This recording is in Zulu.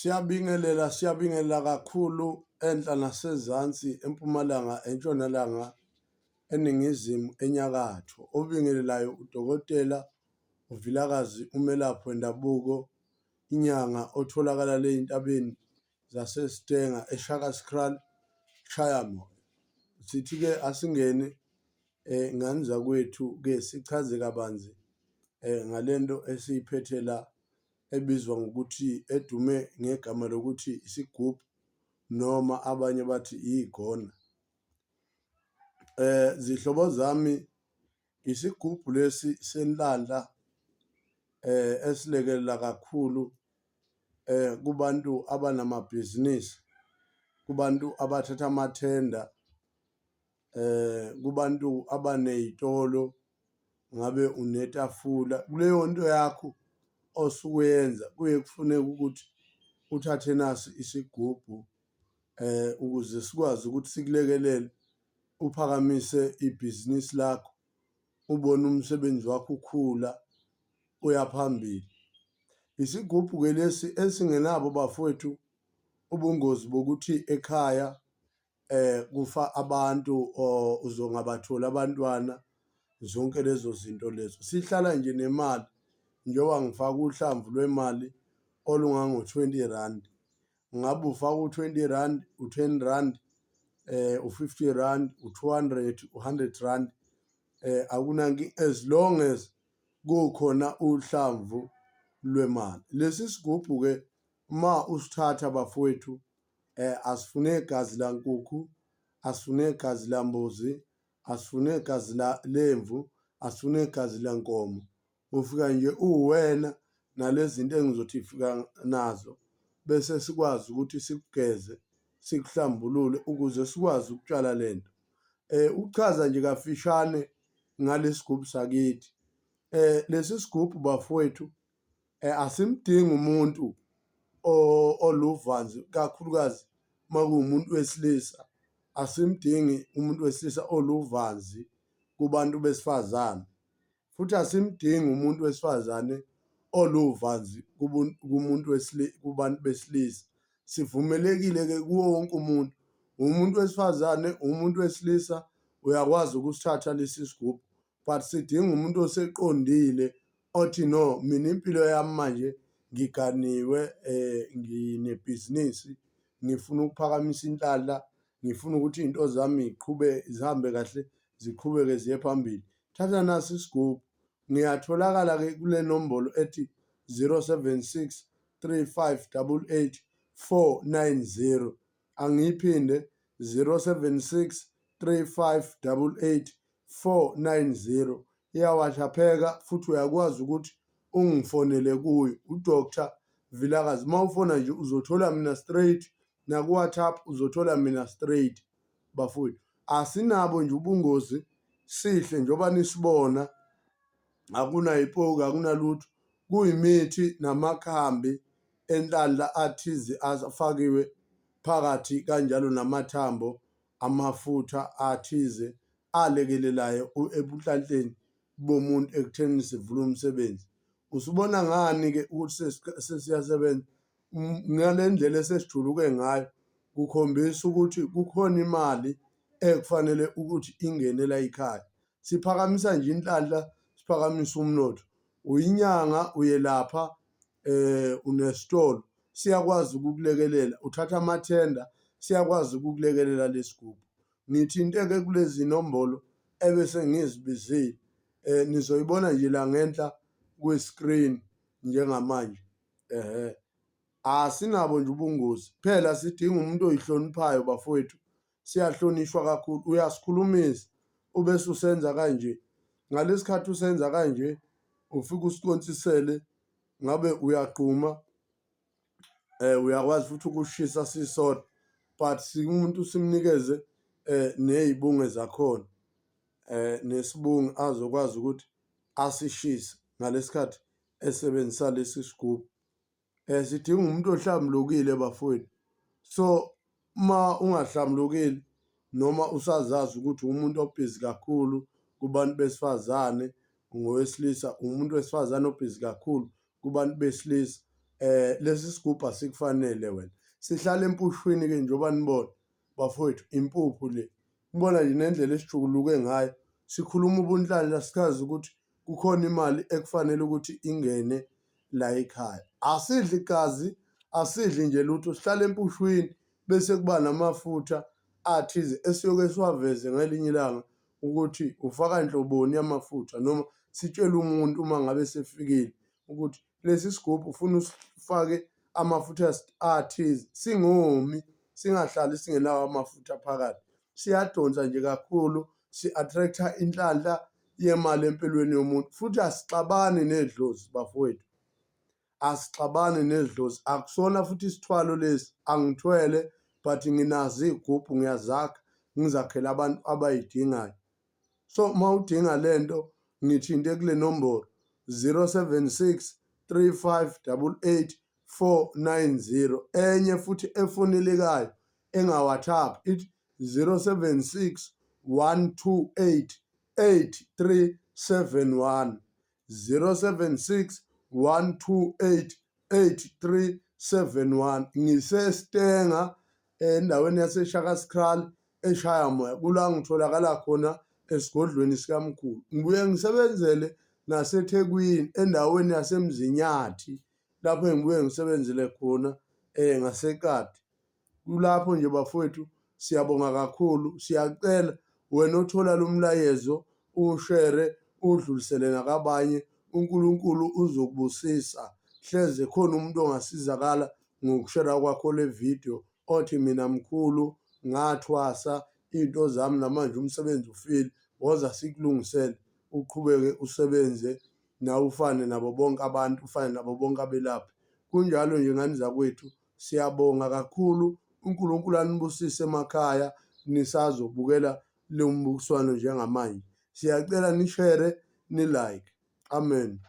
Siyabingelela kakhulu enhla nasezansi, empumalanga, entshonalanga, eningizimu, enyakatho. Obingelelayo udokotela uVilakazi umelaphi wendabuko, inyanga otholakala le ey'ntabeni zaseStenga eShakaskrali, Shayamo. Sithi-ke asingene ngani zakwethu-ke sichaze kabanzi ngalento esiyiphethe la ebizwa ngokuthi edume ngegama lokuthi isigubhu noma abanye bathi igona. Zihlobo zami, isigubhu lesi senhlanhla esilekelela kakhulu kubantu abanamabhizinisi, kubantu abathatha amathenda, kubantu abaney'tolo, ngabe unetafula. Kuleyo nto yakho osukuyenza kuye kufuneka ukuthi uthathe nasi isigubhu ukuze sikwazi ukuthi sikulekelele uphakamise ibhizinisi lakho, ubone umsebenzi wakho ukhula uya phambili. Isigubhu-ke lesi esingenabo bafowethu ubungozi bokuthi ekhaya kufa abantu or uzongabatholi abantwana, zonke lezo zinto lezo. Sihlala nje nemali, njengoba ngifaka uhlamvu lwemali olungango-20 rand. Ngabe ufaka u-20 rand, u-10 rand, u-50 rand, u-200, u-100 rand, akunankinga as long as kukhona uhlamvu lwemali. Lesi sigubhu-ke ma usithatha bafowethu, asifune gazi lankukhu, asifune gazi lambuzi, asifune gazi lemvu, asifune gazi lankomo. Ufika nje uwena nalezi zinto engizothi fika nazo, bese sikwazi ukuthi sikugeze, sikuhlambulule ukuze sikwazi ukutshala lento. Ukuchaza nje kafishane ngalesi sigubhu sakithi. Lesi sigubhu bafowethu asimdingi umuntu oluvanzi, kakhulukazi uma kuwumuntu wesilisa. Asimdingi umuntu wesilisa oluvanzi kubantu besifazane, futhi asimdingi umuntu wesifazane oluvanzi kubantu besilisa. Sivumelekile-ke kuwo wonke umuntu, umuntu wesifazane, umuntu wesilisa, uyakwazi ukusithatha lesi sigubhu, but sidinga umuntu oseqondile othi no, mina impilo yami manje ngiganiwe, nginebhizinisi, ngifuna ukuphakamisa inhlanhla, ngifuna ukuthi iy'nto zami zihambe kahle, ziqhubeke ziye phambili. Thatha nasi isigubhu. Ngiyatholakala-ke kule nombolo ethi 076 3588 490. Angiyiphinde 076 3588 490. Iyawashapheka futhi uyakwazi ukuthi ungifonele kuyo, uDr Vilakazi. Uma ufona nje uzothola mina straight, naku-WhatsApp uzothola mina straight bafowethu. Asinabo nje ubungozi, sihle njengoba nisibona, akunayipoki, akunalutho. Kuyimithi namakhambi enhlanhla athize afakiwe phakathi, kanjalo namathambo amafutha athize alekelelayo ebunhlanhleni bomuntu ekutheni sivule umsebenzi. Usubona ngani-ke ukuthi sesiyasebenza? Ngale ndlela esesijuluke ngayo kukhombisa ukuthi kukhona imali ekufanele ukuthi ingene la yikhaya. Siphakamisa nje inhlanhla, siphakamise umnotho. Uyinyanga, uyelapha, unesitolo, siyakwazi ukukulekelela. Uthatha amathenda, siyakwazi ukukulekelela lesigubhu. Ngithinte-ke kulezi nombolo ebese ngizibizile, nizoyibona nje la ngenhla kwi-screen njengamanje. Asinabo nje ubungozi, phela sidinga umuntu oyihloniphayo bafowethu. Siyahlonishwa kakhulu, uyasikhulumisa ubese usenza kanje. Ngalesi khathi usenza kanje, ufike usicontsisele, ngabe uyaqhuma, uyakwazi futhi ukushisa sisodwa, but umuntu simnikeze ney'bunge zakhona, nesibungu azokwazi ukuthi asishise ngalesi khathi esebenzisa lesi sigubhu. Sidinga umuntu ohlambulukile bafowethu. So ma ungahlambulukile noma usazazi ukuthi umuntu obhizi kakhulu kubantu besifazane, ungowesilisa, umuntu wesifazane obhizi kakhulu kubantu besilisa, lesi sigubhu asikufanele wena. Sihlala empushwini ke njengoba nibona bafowethu, impuphu le ngibona nje nendlela esijuluke ngayo, sikhuluma ubunhlalo sikazi ukuthi kukhona imali ekufanele ukuthi ingene la ekhaya. Asidli igazi, asidli nje lutho, sihlala empushwini bese kuba namafutha athize esiyoke siwaveze ngelinye ilanga ukuthi ufaka nhloboni yamafutha, noma sitshele umuntu uma ngabe sefikile ukuthi lesi sigubhu ufuna usifake amafutha athize, singomi, singahlali singenawo amafutha phakathi. Siyadonsa nje kakhulu, si-attract-a inhlanhla yemali empilweni yomuntu, futhi asixabani nedlozi bafowethu, asixabani nedlozi. Akusona futhi isithwalo lesi, angithwele but nginazo iy'gubhu, ngiyazakha, ngizakhele abantu abayidingayo. So uma udinga lento ngithinte kule nombolo 076 3588 490. Enye futhi efonelekayo enga-WhatsApp ithi 076 128 8371, 076 128 8371. NgiseStenga endaweni yaseShakaskrali eShayamoya, kula ngitholakala khona esigodlweni sikamkhulu. Ngibuye ngisebenzele naseThekwini endaweni yaseMzinyathi, lapho engibuye ngisebenzele khona ngasekati. Kulapho nje bafowethu, siyabonga kakhulu. Siyacela wena othola lo mlayezo ushere, udlulisele nakabanye. uNkulunkulu uzokubusisa. Hleze khona umuntu ongasizakala ngokushera kwakho le video othi mina mkhulu ngathwasa into zami namanje umsebenzi ufile, woza sikulungisele uqhubeke usebenze nawe ufane nabo bonke abantu, ufane nabo bonke abelaphi. Kunjalo nje ngani zakwethu, siyabonga kakhulu. uNkulunkulu anibusise emakhaya nisazobukela lo mbukiswano njengamanje. Siyacela nishere, nilike. Amen.